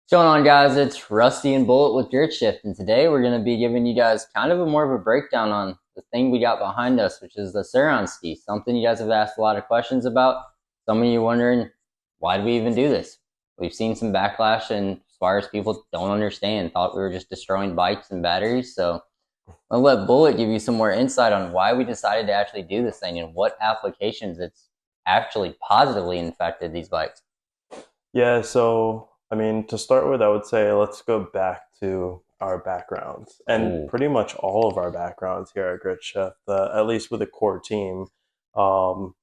What's going on, guys? It's Rusty and Bullet with GritShift, and today we're going to be giving you guys kind of more of a breakdown on the thing we got behind us, which is the SurronSki. Something you guys have asked a lot of questions about. Some of you wondering, why do we even do this? We've seen some backlash, and as far as people don't understand, thought we were just destroying bikes and batteries. So I'll let Bullet give you some more insight on why we decided to actually do this thing and what applications it's actually positively infected these bikes. Yeah, so I mean, to start with, I would say let's go back to our backgrounds and Oh, pretty much all of our backgrounds here at GritShift, at least with the core team. Um,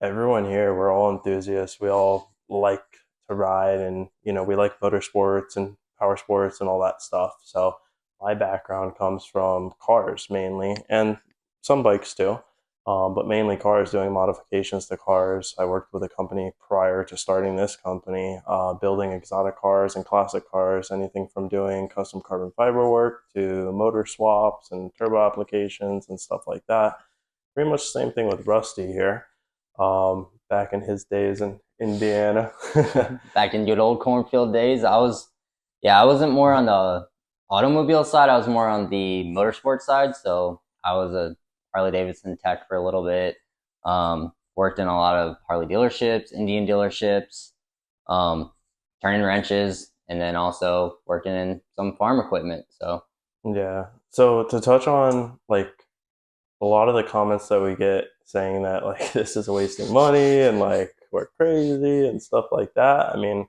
Everyone here, we're all enthusiasts. We all like to ride and, we like motorsports and power sports and all that stuff. So my background comes from cars mainly and some bikes too, but mainly cars, doing modifications to cars. I worked with a company prior to starting this company, building exotic cars and classic cars, anything from doing custom carbon fiber work to motor swaps and turbo applications and stuff like that. Pretty much the same thing with Rusty here, back in his days in Indiana. back in good old cornfield days, I wasn't more on the automobile side. I was more on the motorsport side. So I was a Harley Davidson tech for a little bit. Worked in a lot of Harley dealerships, Indian dealerships, um, turning wrenches, and then also working in some farm equipment. So Yeah. So to touch on like a lot of the comments that we get saying that like this is wasting money and like we're crazy and stuff like that. I mean,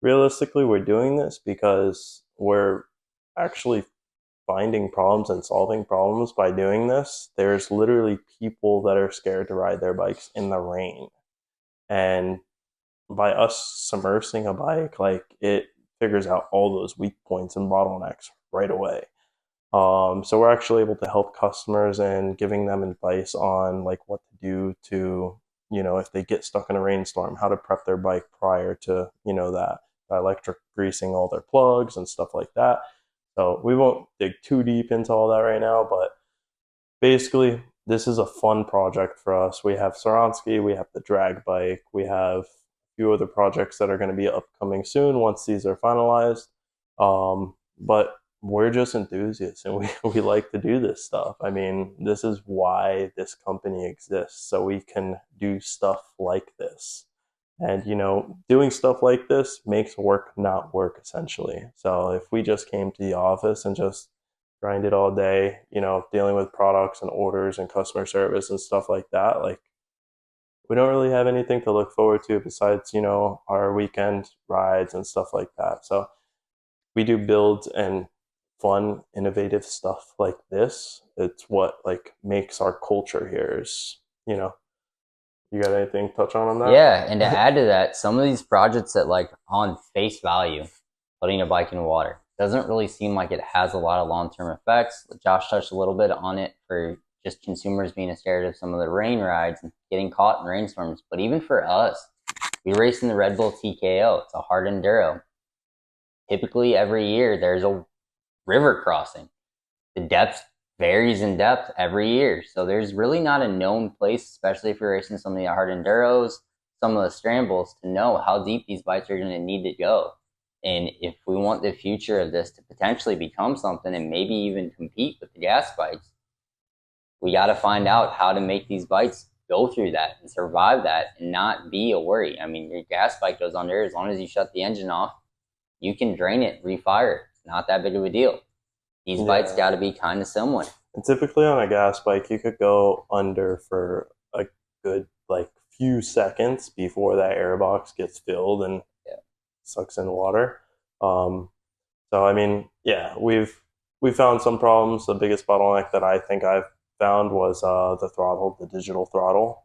realistically, we're doing this because we're actually finding problems and solving problems by doing this. There's literally people that are scared to ride their bikes in the rain. And by us submersing a bike, like it figures out all those weak points and bottlenecks right away. So we're actually able to help customers and giving them advice on like what to do to, if they get stuck in a rainstorm, how to prep their bike prior to, that by electric greasing all their plugs and stuff like that. So we won't dig too deep into all that right now, but basically this is a fun project for us. We have SurronSki, we have the drag bike, we have a few other projects that are going to be upcoming soon once these are finalized. But we're just enthusiasts and we like to do this stuff. I mean, this is why this company exists, so we can do stuff like this. And, doing stuff like this makes work not work essentially. So if we just came to the office and just grinded all day, dealing with products and orders and customer service and stuff like that, like we don't really have anything to look forward to besides, our weekend rides and stuff like that. So we do builds and fun, innovative stuff like this. It's what like makes our culture here is, you got anything to touch on yeah, and to that? add to that, some of these projects that like on face value, putting a bike in water doesn't really seem like it has a lot of long-term effects. Josh touched a little bit on it for just consumers being scared of some of the rain rides and getting caught in rainstorms. But even for us, we race in the Red Bull TKO. It's a hard enduro. Typically, every year there's a river crossing. The depth varies in depth every year. So there's really not a known place, especially if you're racing some of the hard enduros, some of the scrambles, to know how deep these bikes are going to need to go. And if we want the future of this to potentially become something and maybe even compete with the gas bikes, we got to find out how to make these bikes go through that and survive that and not be a worry. I mean, your gas bike goes under as long as you shut the engine off, you can drain it, refire it. It's not that big of a deal. These bikes Yeah. got to be kind of similar. And typically on a gas bike, you could go under for a good like few seconds before that airbox gets filled and Yeah. sucks in water. Um, so I mean, yeah, we found some problems. The biggest bottleneck that I think I've found was the throttle, the digital throttle.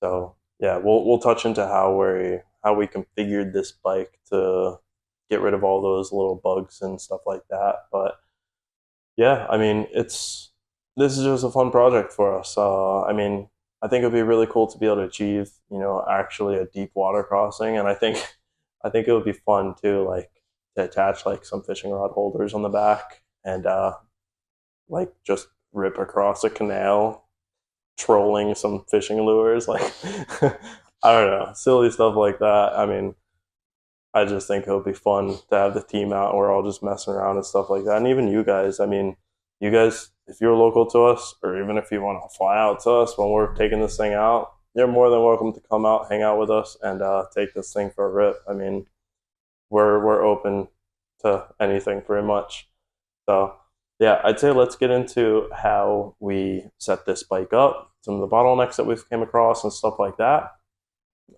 So yeah, we'll touch into how we configured this bike to get rid of all those little bugs and stuff like that. But yeah, I mean, this is just a fun project for us. I mean, I think it'd be really cool to be able to achieve, actually a deep water crossing, and I think it would be fun too, like to attach like some fishing rod holders on the back and like just rip across a canal, trolling some fishing lures, like I don't know, silly stuff like that. I mean, I just think it'll be fun to have the team out and we're all just messing around and stuff like that. And even you guys, I mean, you guys, if you're local to us, or even if you want to fly out to us when we're taking this thing out, you're more than welcome to come out, hang out with us, and take this thing for a rip. I mean, we're open to anything pretty much. So yeah, I'd say let's get into how we set this bike up, some of the bottlenecks that we've came across and stuff like that.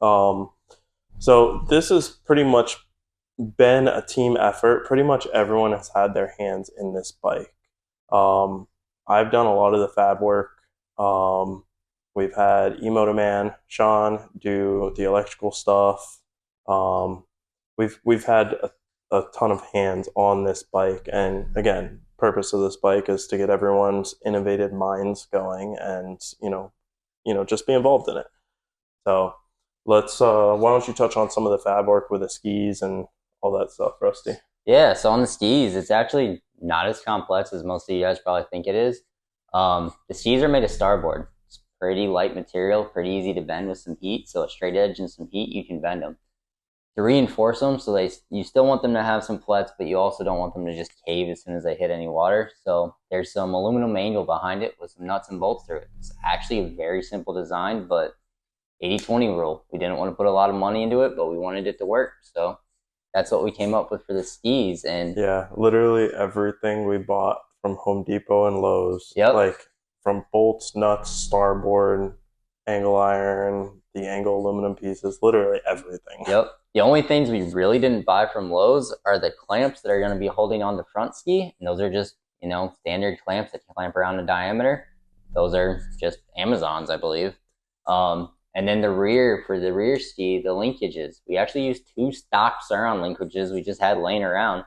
Um, so this has pretty much been a team effort. Pretty much everyone has had their hands in this bike. Um, I've done a lot of the fab work. We've had Emotoman, Sean do the electrical stuff. Um, we've had a ton of hands on this bike, and again, purpose of this bike is to get everyone's innovative minds going, and just be involved in it. So let's why don't you touch on some of the fab work with the skis and all that stuff, Rusty? Yeah, so on the skis, it's actually not as complex as most of you guys probably think it is. The skis are made of starboard. It's pretty light material, pretty easy to bend with some heat. So a straight edge and some heat, you can bend them. To reinforce them, so you still want them to have some flex, but you also don't want them to just cave as soon as they hit any water. So there's some aluminum angle behind it with some nuts and bolts through it. It's actually a very simple design, but 80-20 rule. We didn't want to put a lot of money into it, but we wanted it to work. So that's what we came up with for the skis. And Yeah, literally everything we bought from Home Depot and Lowe's, yep, like from bolts, nuts, starboard, angle iron, the angle aluminum pieces, literally everything. yep. The only things we really didn't buy from Lowe's are the clamps that are going to be holding on the front ski. And those are just, standard clamps that clamp around a diameter. Those are just Amazon's, I believe. And then for the rear ski, the linkages. We actually used 2 stock Surron linkages we just had laying around.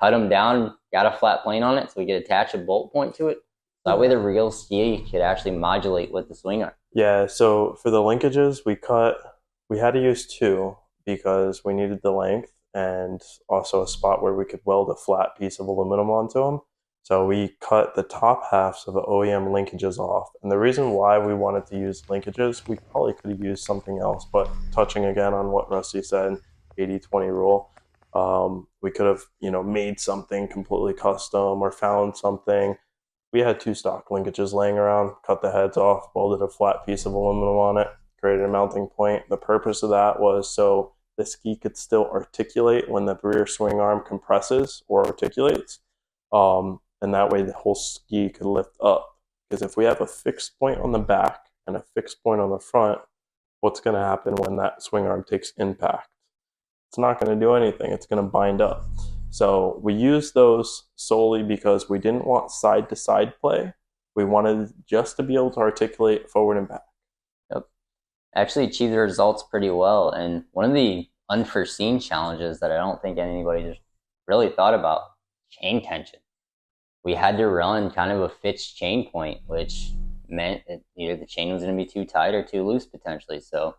Cut them down, got a flat plane on it so we could attach a bolt point to it. So that way the real ski could actually modulate with the swing arm. Yeah, so for the linkages, we had to use 2 because we needed the length and also a spot where we could weld a flat piece of aluminum onto them. So we cut the top halves of the OEM linkages off. And the reason why we wanted to use linkages, we probably could have used something else, but touching again on what Rusty said, 80-20 rule, we could have, made something completely custom or found something. We had 2 stock linkages laying around, cut the heads off, welded a flat piece of aluminum on it, created a mounting point. The purpose of that was so the ski could still articulate when the rear swing arm compresses or articulates. And that way the whole ski could lift up. Because if we have a fixed point on the back and a fixed point on the front, what's going to happen when that swing arm takes impact? It's not going to do anything. It's going to bind up. So we used those solely because we didn't want side to side play. We wanted just to be able to articulate forward and back. Yep. Actually achieved the results pretty well. And one of the unforeseen challenges that I don't think anybody just really thought about, chain tension. We had to run kind of a fixed chain point, which meant that either the chain was going to be too tight or too loose potentially. So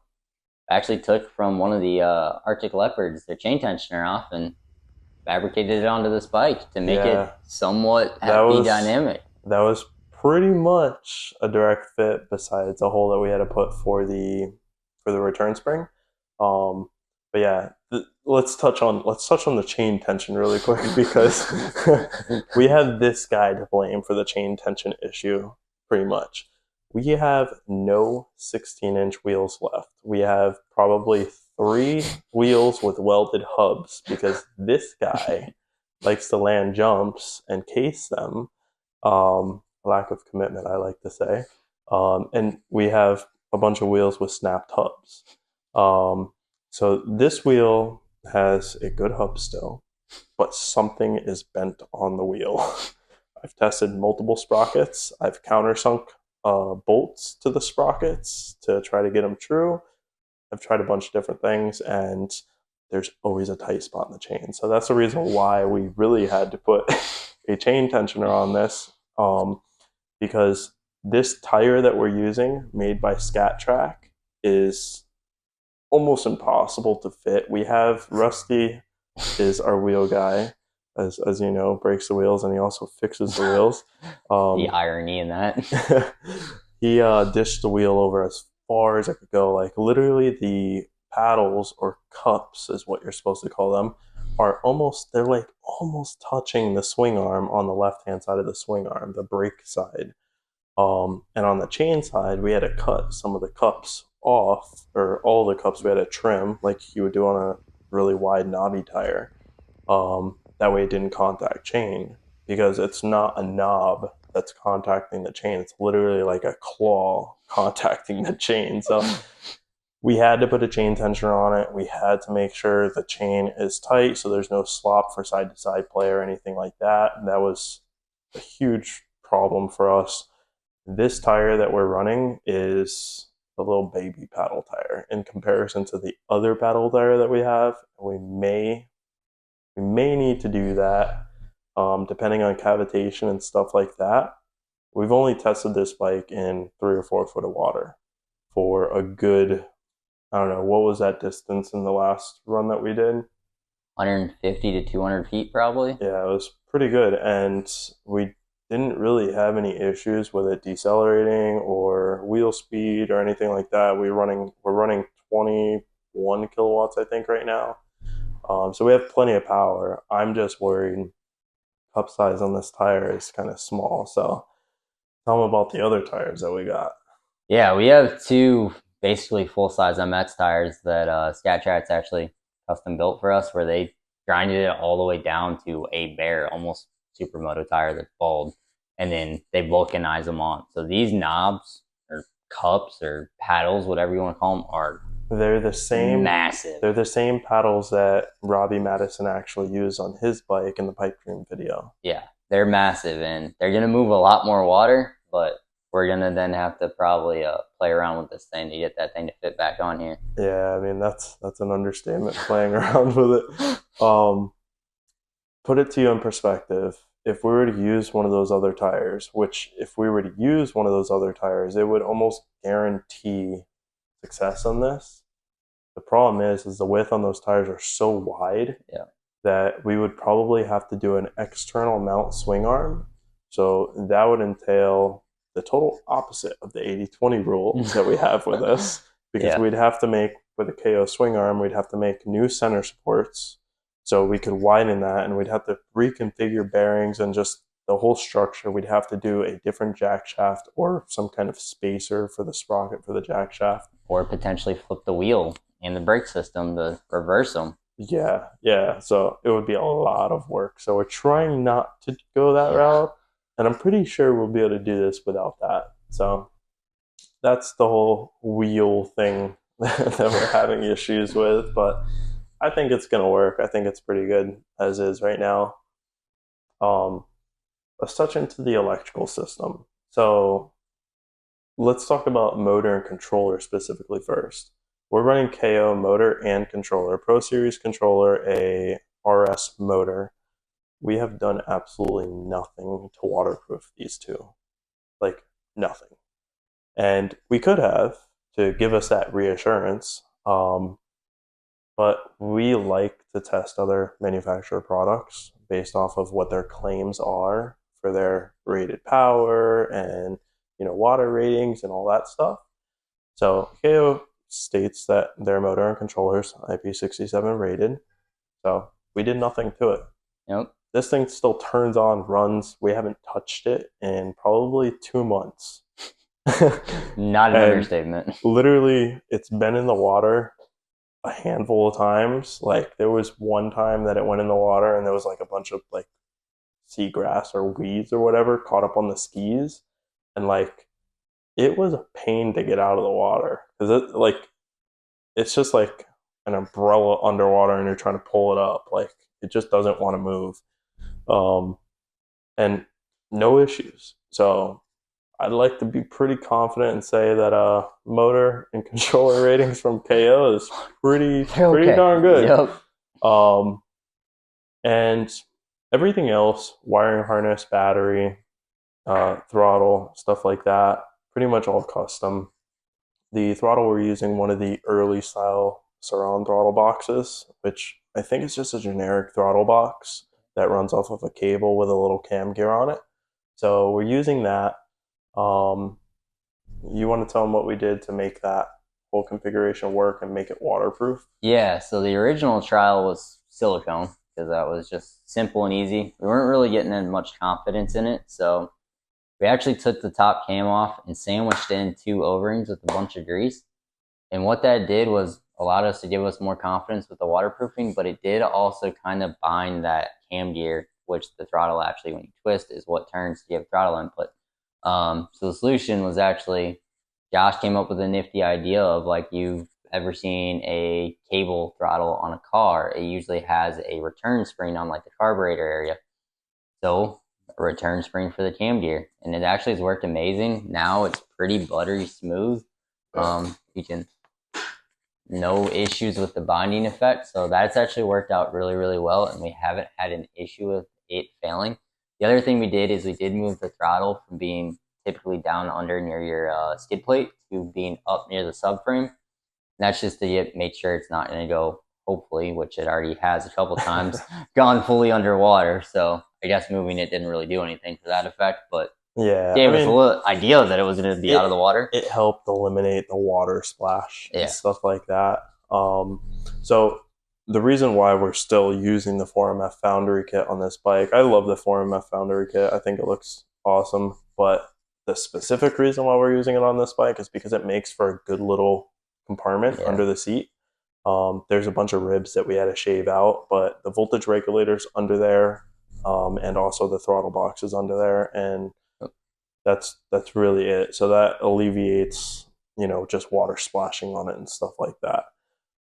I actually took from one of the Arctic Leopards their chain tensioner off and fabricated it onto this bike to make it somewhat dynamic. That was pretty much a direct fit besides a hole that we had to put for the return spring. But yeah, let's touch on the chain tension really quick because we had this guy to blame for the chain tension issue pretty much. We have no 16-inch wheels left. We have probably 3 wheels with welded hubs because this guy likes to land jumps and case them. Lack of commitment, I like to say. And we have a bunch of wheels with snapped hubs. So this wheel has a good hub still, but something is bent on the wheel. I've tested multiple sprockets. I've countersunk bolts to the sprockets to try to get them true. I've tried a bunch of different things, and there's always a tight spot in the chain. So that's the reason why we really had to put a chain tensioner on this, because this tire that we're using, made by Scat Track, is almost impossible to fit. We have Rusty is our wheel guy, as you know, breaks the wheels and he also fixes the wheels. The irony in that. He dished the wheel over as far as I could go. Like literally paddles or cups is what you're supposed to call them they're like almost touching the swing arm on the left hand side of the swing arm, the brake side. And on the chain side, we had to cut some of the cups off, or all the cups we had to trim, like you would do on a really wide knobby tire. That way it didn't contact chain, because it's not a knob that's contacting the chain. It's literally like a claw contacting the chain. So we had to put a chain tensioner on it. We had to make sure the chain is tight so there's no slop for side to side play or anything like that. That was a huge problem for us. This tire that we're running is a little baby paddle tire in comparison to the other paddle tire that we have. We may need to do that, depending on cavitation and stuff like that. We've only tested this bike in 3 or 4 foot of water for a good, I don't know, what was that distance in the last run that we did? 150 to 200 feet, probably. Yeah, it was pretty good, and we didn't really have any issues with it decelerating or wheel speed or anything like that. We're running 21 kilowatts, I think, right now. So we have plenty of power. I'm just worried cup size on this tire is kind of small. So tell them about the other tires that we got. Yeah, we have 2 basically full-size MX tires that Scat Chat's actually custom built for us, where they grinded it all the way down to a bare, almost supermoto tire that's bald, and then they vulcanize them on. So these knobs or cups or paddles, whatever you want to call them, are They're the same massive. They're the same paddles that Robbie Madison actually used on his bike in the pipe dream video. Yeah, they're massive, and they're gonna move a lot more water, but we're gonna then have to probably play around with this thing to get that thing to fit back on here. Yeah, I mean that's an understatement, playing around with it. Put it to you in perspective. If we were to use one of those other tires, if we were to use one of those other tires, it would almost guarantee success on this. The problem is the width on those tires are so wide, yeah, that we would probably have to do an external mount swing arm. So that would entail the total opposite of the 80-20 rule that we have with this, because we'd have to make, with a KO swing arm, we'd have to make new center supports so we could widen that, and we'd have to reconfigure bearings and just the whole structure. We'd have to do a different jack shaft or some kind of spacer for the sprocket for the jack shaft. Or potentially flip the wheel and the brake system to reverse them. Yeah. So it would be a lot of work. So we're trying not to go that route, and I'm pretty sure we'll be able to do this without that. So that's the whole wheel thing that we're having issues with, but I think it's going to work. I think it's pretty good as is right now. Let's touch into the electrical system. So let's talk about motor and controller specifically first. We're running KO motor and controller, Pro Series controller, a RS motor. We have done absolutely nothing to waterproof these two. Like, nothing. And we could have, to give us that reassurance, but we like to test other manufacturer products based off of what their claims are for their rated power and water ratings and all that stuff. So KO states that their motor and controllers IP67 rated. So we did nothing to it. Yep. This thing still turns on, runs. We haven't touched it in probably 2 months. Not an understatement. Literally, it's been in the water a handful of times. Like, there was one time that it went in the water and there was like a bunch of like seagrass or weeds or whatever caught up on the skis, and like it was a pain to get out of the water, because it's just like an umbrella underwater and you're trying to pull it up. Like, it just doesn't want to move. And no issues. So I'd like to be pretty confident and say that motor and controller ratings from KO is pretty darn good. Yep. And everything else, wiring harness, battery, throttle, stuff like that, pretty much all custom. The throttle, we're using one of the early style Surron throttle boxes, which I think is just a generic throttle box that runs off of a cable with a little cam gear on it. So we're using that. You want to tell them what we did to make that? whole configuration work and make it waterproof? Yeah, so the original trial was silicone because that was just simple and easy. We weren't really getting in much confidence in it, so we actually took the top cam off and sandwiched in 2 O-rings with a bunch of grease. And what that did was allowed us to give us more confidence with the waterproofing, but it did also kind of bind that cam gear, which the throttle actually, when you twist, is what turns to give throttle input. So the solution was actually, Josh came up with a nifty idea of, like, you've ever seen a cable throttle on a car, it usually has a return spring on like the carburetor area. So a return spring for the cam gear, and it actually has worked amazing. Now it's pretty buttery smooth. You can no issues with the binding effect, so that's actually worked out really, really well, and we haven't had an issue with it failing. The other thing we did is we did move the throttle from being typically down under near your skid plate to being up near the subframe. And that's just to make sure it's not going to go, hopefully, which it already has a couple times, gone fully underwater. So I guess moving it didn't really do anything for that effect, but Yeah, gave us a little idea that it was going to be out of the water. It helped eliminate the water splash and stuff like that. So the reason why we're still using the 4MF Foundry kit on this bike, I love the 4MF Foundry kit. I think it looks awesome. But the specific reason why we're using it on this bike is because it makes for a good little compartment under the seat. There's a bunch of ribs that we had to shave out, but the voltage regulator's under there, and also the throttle box is under there, and that's really it. So that alleviates, just water splashing on it and stuff like that.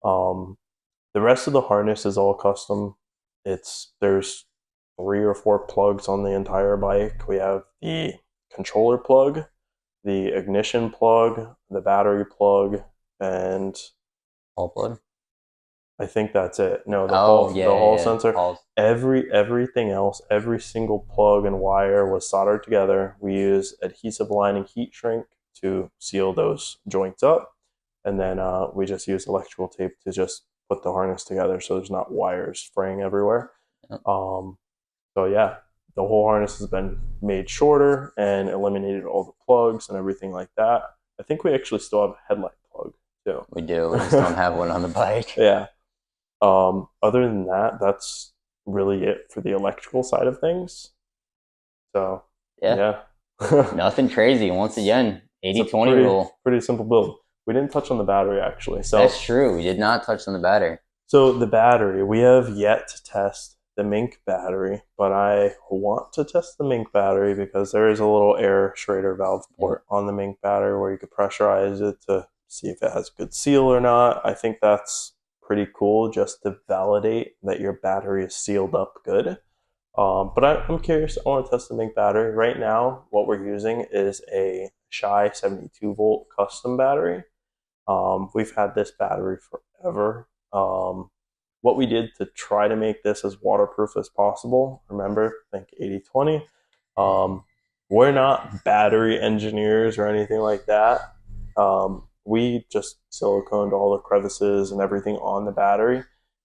The rest of the harness is all custom. There's 3 or 4 plugs on the entire bike. We have the controller plug, the ignition plug, the battery plug, and Hall plug. I think that's it. No, the hall sensor. Halls. Everything else, every single plug and wire was soldered together. We use adhesive lining heat shrink to seal those joints up, and then we just use electrical tape to just put the harness together so there's not wires fraying everywhere. Yep. So yeah, the whole harness has been made shorter and eliminated all the plugs and everything like that. I think we actually still have a headlight plug too. We do. We just don't have one on the bike. Yeah. Other than that, that's really it for the electrical side of things. So yeah. Nothing crazy. Once again, 80-20 rule. Pretty simple build. We didn't touch on the battery actually. So that's true. We did not touch on the battery. So the battery, we have yet to test the Mink battery, but I want to test the Mink battery because there is a little air Schrader valve port on the Mink battery where you could pressurize it to see if it has good seal or not. I think that's pretty cool just to validate that your battery is sealed up good. But I'm curious. I want to test the Mink battery. Right now, what we're using is a Shy 72 volt custom battery. We've had this battery forever. What we did to try to make this as waterproof as possible, remember, think 80-20. We're not battery engineers or anything like that. We just siliconed all the crevices and everything on the battery.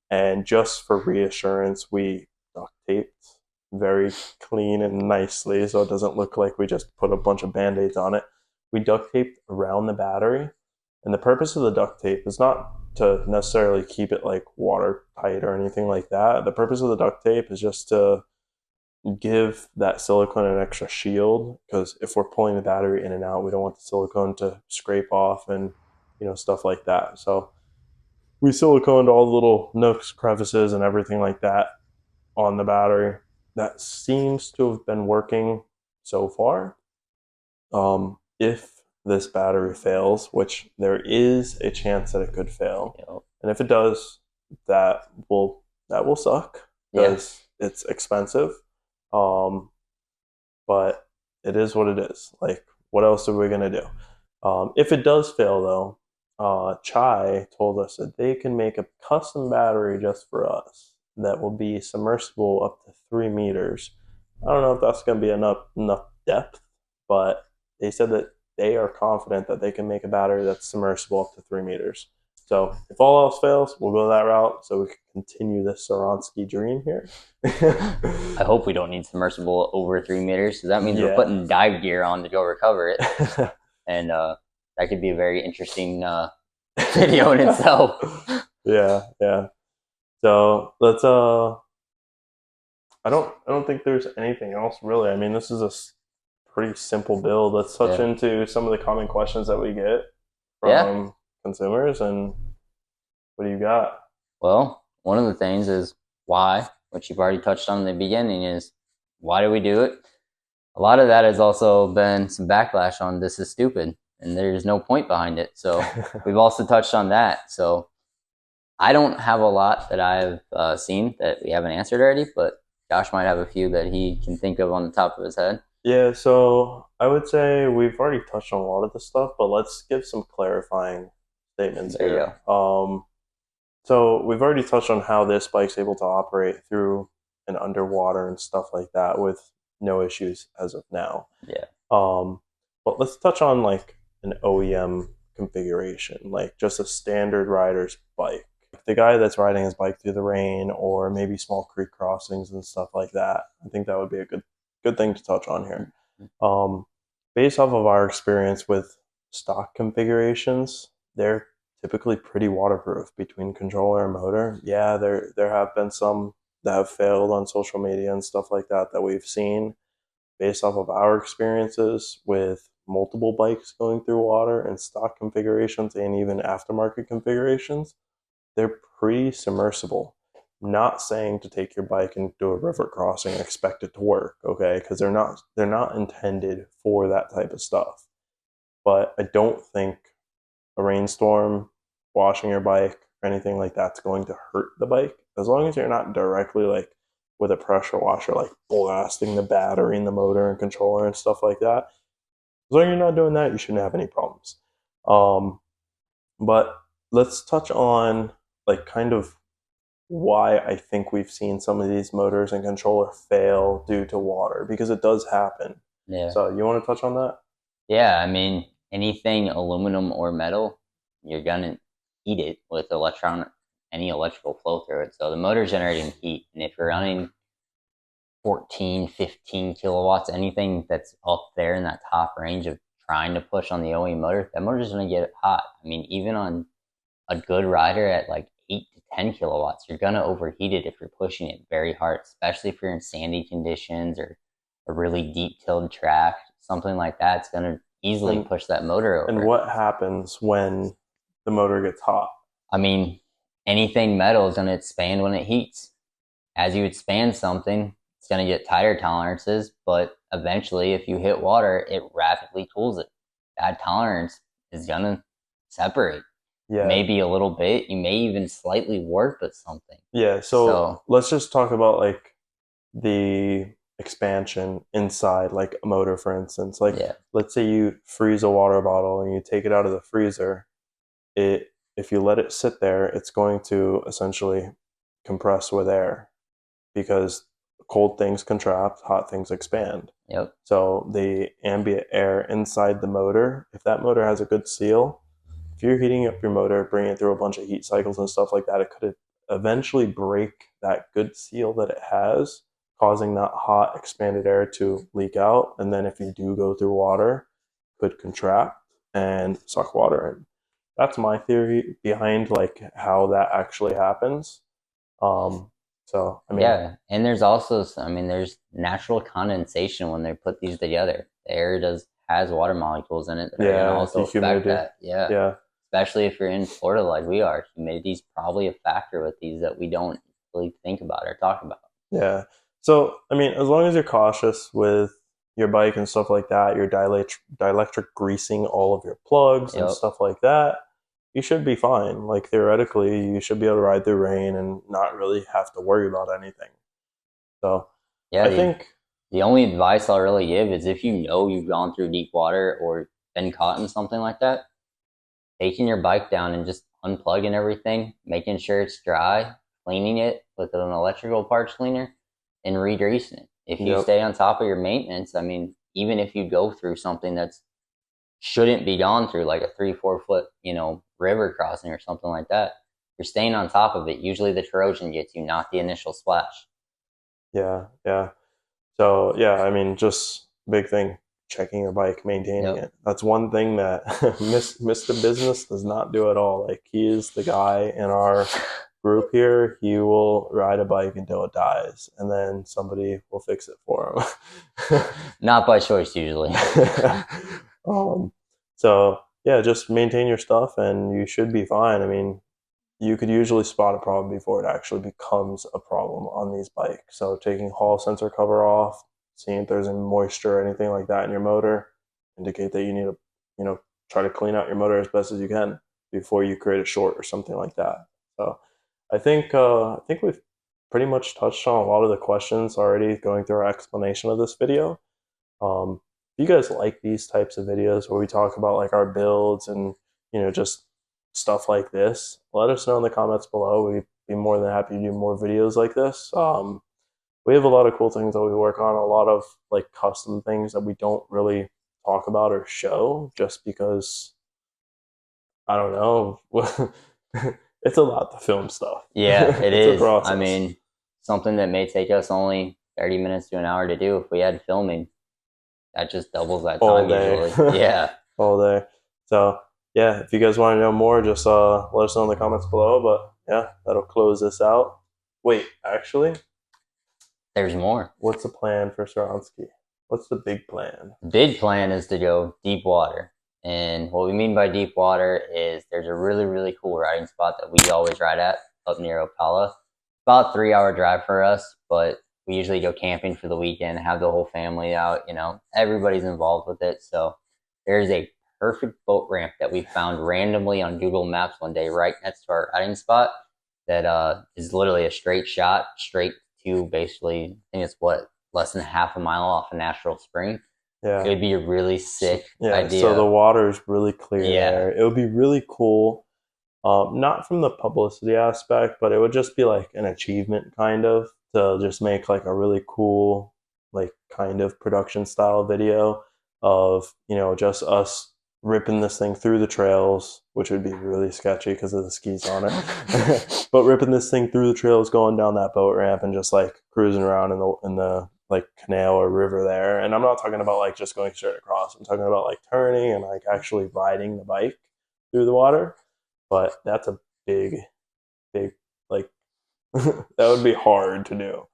And just for reassurance, we duct taped very clean and nicely so it doesn't look like we just put a bunch of band-aids on it. We duct taped around the battery. And the purpose of the duct tape is not to necessarily keep it like watertight or anything like that. The purpose of the duct tape is just to give that silicone an extra shield, because if we're pulling the battery in and out, we don't want the silicone to scrape off and stuff like that. So we siliconed all the little nooks, crevices, and everything like that on the battery. That seems to have been working so far. If this battery fails, which there is a chance that it could fail, and if it does, that will suck because it's expensive. But it is what it is. Like, what else are we gonna do? If it does fail, though, Chai told us that they can make a custom battery just for us that will be submersible up to 3 meters. I don't know if that's gonna be enough depth, but they said that they are confident that they can make a battery that's submersible up to 3 meters. So if all else fails, we'll go that route so we can continue this SurronSki dream here. I hope we don't need submersible over 3 meters, because that means we're putting dive gear on to go recover it. And that could be a very interesting video in itself. Yeah, yeah. So let's I don't think there's anything else really. I mean, this is a pretty simple build. Let's touch Yeah. into some of the common questions that we get Yeah. from consumers, and what do you got? Well, one of the things is why, which you've already touched on in the beginning, is why do we do it? A lot of that has also been some backlash on this is stupid and there's no point behind it. So we've also touched on that. So I don't have a lot that I've seen that we haven't answered already, but Josh might have a few that he can think of on the top of his head. Yeah, so I would say we've already touched on a lot of the stuff, but let's give some clarifying statements There you here. go. So we've already touched on how this bike's able to operate through and underwater and stuff like that with no issues as of now. Yeah. Um, but let's touch on like an OEM configuration, like just a standard rider's bike. The guy that's riding his bike through the rain or maybe small creek crossings and stuff like that. I think that would be a good thing to touch on here. Um, Based off of our experience with stock configurations, they're typically pretty waterproof between controller and motor. Yeah, there have been some that have failed on social media and stuff like that that we've seen based off of our experiences with multiple bikes going through water and stock configurations and even aftermarket configurations. They're pretty submersible. Not saying to take your bike and do a river crossing and expect it to work, okay? Because they're not intended for that type of stuff. But I don't think a rainstorm, washing your bike, or anything like that's going to hurt the bike. As long as you're not directly like with a pressure washer, like blasting the battery and the motor and controller and stuff like that. As long as you're not doing that, you shouldn't have any problems. Um, but let's touch on like kind of why I think we've seen some of these motors and controller fail due to water because it does happen. Yeah. So you want to touch on that? Yeah. I mean, anything aluminum or metal, you're going to heat it with any electrical flow through it. So the motor's generating heat. And if you're running 14, 15 kilowatts, anything that's up there in that top range of trying to push on the OE motor, that motor's going to get hot. I mean, even on a good rider at like 8 to 10 kilowatts, you're going to overheat it if you're pushing it very hard, especially if you're in sandy conditions or a really deep tilled track, something like that. It's going to easily push that motor And over. what happens when the motor gets hot? I mean, anything metal is going to expand when it heats. As you expand something, it's going to get tighter tolerances, but eventually, if you hit water, it rapidly cools it. That tolerance is going to separate. Yeah. Maybe a little bit. You may even slightly warp at something. Yeah. So let's just talk about like the expansion inside like a motor, for instance. Like yeah, let's say you freeze a water bottle and you take it out of the freezer. It If you let it sit there, it's going to essentially compress with air because cold things contract, hot things expand. yep, So the ambient air inside the motor, if that motor has a good seal, if you're heating up your motor, bringing it through a bunch of heat cycles and stuff like that, it could eventually break that good seal that it has, causing that hot expanded air to leak out. And then if you do go through water, it could contract and suck water in. That's my theory behind like how that actually happens. Um, so I mean, yeah. And there's also, there's natural condensation when they put these together. The air has water molecules in it that are going to also affect that. Yeah. Yeah. Especially if you're in Florida like we are, humidity's probably a factor with these that we don't really think about or talk about. Yeah. So, I mean, as long as you're cautious with your bike and stuff like that, you're dielectric greasing all of your plugs and Yep. stuff like that, you should be fine. Like, theoretically, you should be able to ride through rain and not really have to worry about anything. So, Yeah, I think, the only advice I'll really give is if you know you've gone through deep water or been caught in something like that, taking your bike down and just unplugging everything, making sure it's dry, cleaning it with an electrical parts cleaner, and re-greasing it. If you Yep. stay on top of your maintenance, even if you go through something that's shouldn't be gone through, like a 3-4 foot, river crossing or something like that, you're staying on top of it. Usually the corrosion gets you, not the initial splash. Yeah, yeah. So, yeah, I mean, just big thing. checking your bike, maintaining Yep. it. That's one thing that Mr. Business does not do at all. Like, he is the guy in our group here. He will ride a bike until it dies, and then somebody will fix it for him. Not by choice usually. um, so yeah, just maintain your stuff, and you should be fine. I mean, you could usually spot a problem before it actually becomes a problem on these bikes. So taking hall sensor cover off, seeing if there's any moisture or anything like that in your motor, indicate that you need to, try to clean out your motor as best as you can before you create a short or something like that. So I think we've pretty much touched on a lot of the questions already going through our explanation of this video. If you guys like these types of videos where we talk about like our builds and just stuff like this, let us know in the comments below. We'd be more than happy to do more videos like this. We have a lot of cool things that we work on, a lot of like custom things that we don't really talk about or show just because I don't know. It's a lot to film stuff. Yeah, it It's a is. process. I mean, something that may take us only 30 minutes to an hour to do if we had filming, that just doubles that All time day. usually. Yeah. All day. So yeah, if you guys want to know more, just let us know in the comments below. But yeah, that'll close this out. Wait, actually, There's more. what's the plan for SurronSki? What's the big plan? The big plan is to go deep water. And what we mean by deep water is there's a really, really cool riding spot that we always ride at up near Ocala. About 3 hour drive for us, but we usually go camping for the weekend, have the whole family out, everybody's involved with it. So there's a perfect boat ramp that we found randomly on Google Maps one day right next to our riding spot that is literally a straight shot, straight to basically, I think it's less than half a mile off a natural spring. Yeah. It would be a really sick idea. So the water is really clear there. Yeah. It would be really cool. Not from the publicity aspect, but it would just be like an achievement kind of to just make like a really cool, like kind of production style video of, just us ripping this thing through the trails, which would be really sketchy because of the skis on it. But ripping this thing through the trails, going down that boat ramp and just like cruising around in the like canal or river there. And I'm not talking about like just going straight across. I'm talking about like turning and like actually riding the bike through the water. But that's a big, big, like, that would be hard to do.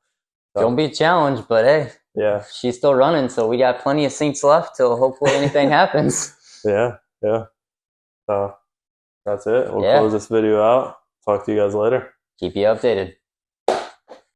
So, Don't be a challenge, but hey, yeah, she's still running, so we got plenty of seats left till hopefully anything happens. yeah. So that's it. We'll close this video out. Talk to you guys later. Keep you updated.